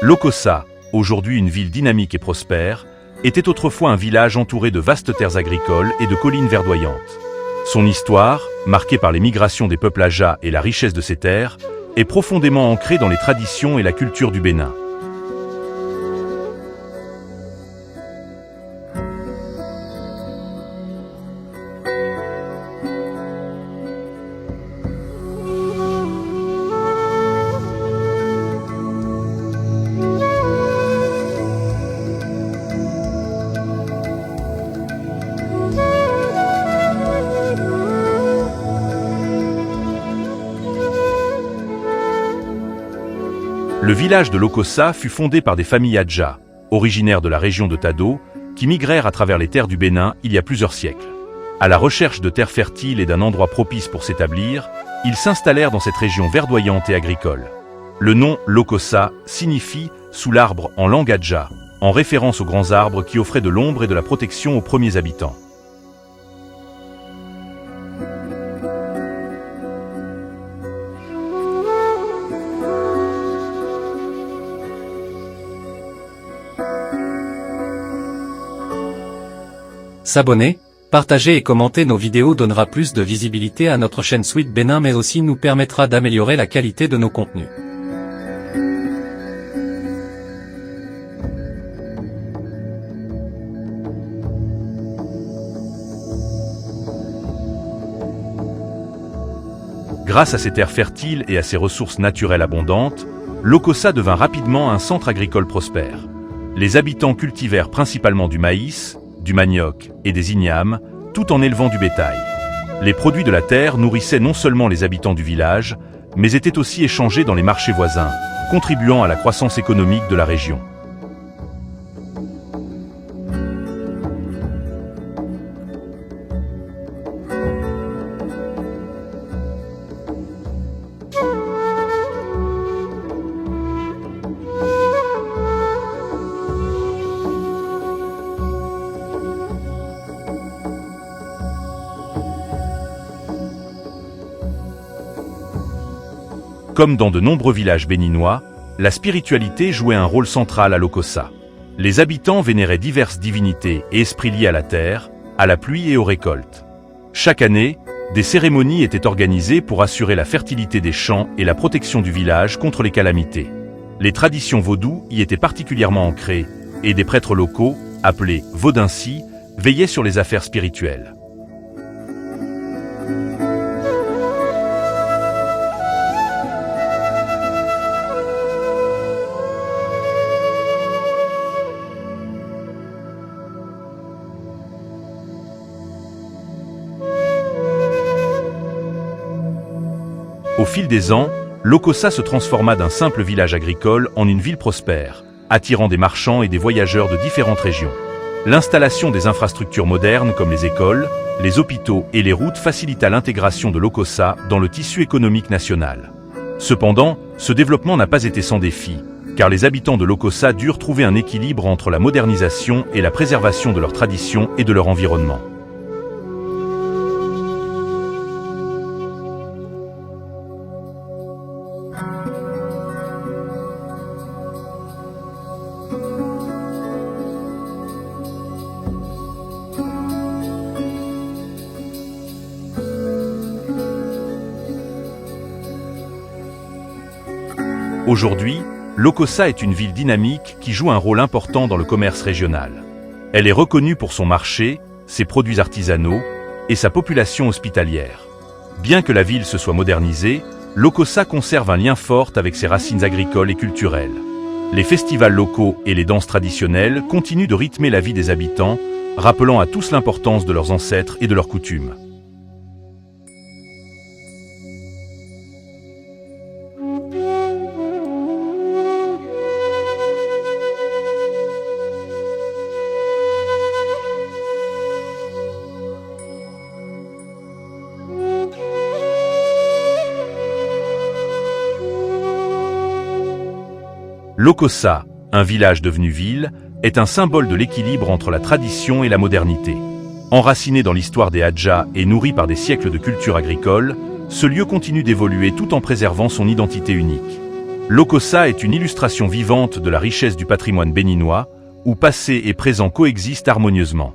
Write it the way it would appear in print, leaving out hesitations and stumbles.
Lokossa, aujourd'hui une ville dynamique et prospère, était autrefois un village entouré de vastes terres agricoles et de collines verdoyantes. Son histoire, marquée par les migrations des peuples Aja et la richesse de ses terres, est profondément ancrée dans les traditions et la culture du Bénin. Le village de Lokossa fut fondé par des familles Adja, originaires de la région de Tado, qui migrèrent à travers les terres du Bénin il y a plusieurs siècles. À la recherche de terres fertiles et d'un endroit propice pour s'établir, ils s'installèrent dans cette région verdoyante et agricole. Le nom Lokossa signifie « sous l'arbre » en langue Adja, en référence aux grands arbres qui offraient de l'ombre et de la protection aux premiers habitants. S'abonner, partager et commenter nos vidéos donnera plus de visibilité à notre chaîne Sweet Bénin mais aussi nous permettra d'améliorer la qualité de nos contenus. Grâce à ses terres fertiles et à ses ressources naturelles abondantes, Lokossa devint rapidement un centre agricole prospère. Les habitants cultivèrent principalement du maïs, du manioc et des ignames, tout en élevant du bétail. Les produits de la terre nourrissaient non seulement les habitants du village, mais étaient aussi échangés dans les marchés voisins, contribuant à la croissance économique de la région. Comme dans de nombreux villages béninois, la spiritualité jouait un rôle central à Lokossa. Les habitants vénéraient diverses divinités et esprits liés à la terre, à la pluie et aux récoltes. Chaque année, des cérémonies étaient organisées pour assurer la fertilité des champs et la protection du village contre les calamités. Les traditions vaudou y étaient particulièrement ancrées, et des prêtres locaux, appelés vaudinci, veillaient sur les affaires spirituelles. Au fil des ans, Lokossa se transforma d'un simple village agricole en une ville prospère, attirant des marchands et des voyageurs de différentes régions. L'installation des infrastructures modernes comme les écoles, les hôpitaux et les routes facilita l'intégration de Lokossa dans le tissu économique national. Cependant, ce développement n'a pas été sans défi, car les habitants de Lokossa durent trouver un équilibre entre la modernisation et la préservation de leurs traditions et de leur environnement. Aujourd'hui, Lokossa est une ville dynamique qui joue un rôle important dans le commerce régional. Elle est reconnue pour son marché, ses produits artisanaux et sa population hospitalière. Bien que la ville se soit modernisée, Lokossa conserve un lien fort avec ses racines agricoles et culturelles. Les festivals locaux et les danses traditionnelles continuent de rythmer la vie des habitants, rappelant à tous l'importance de leurs ancêtres et de leurs coutumes. Lokossa, un village devenu ville, est un symbole de l'équilibre entre la tradition et la modernité. Enraciné dans l'histoire des Adja et nourri par des siècles de culture agricole, ce lieu continue d'évoluer tout en préservant son identité unique. Lokossa est une illustration vivante de la richesse du patrimoine béninois, où passé et présent coexistent harmonieusement.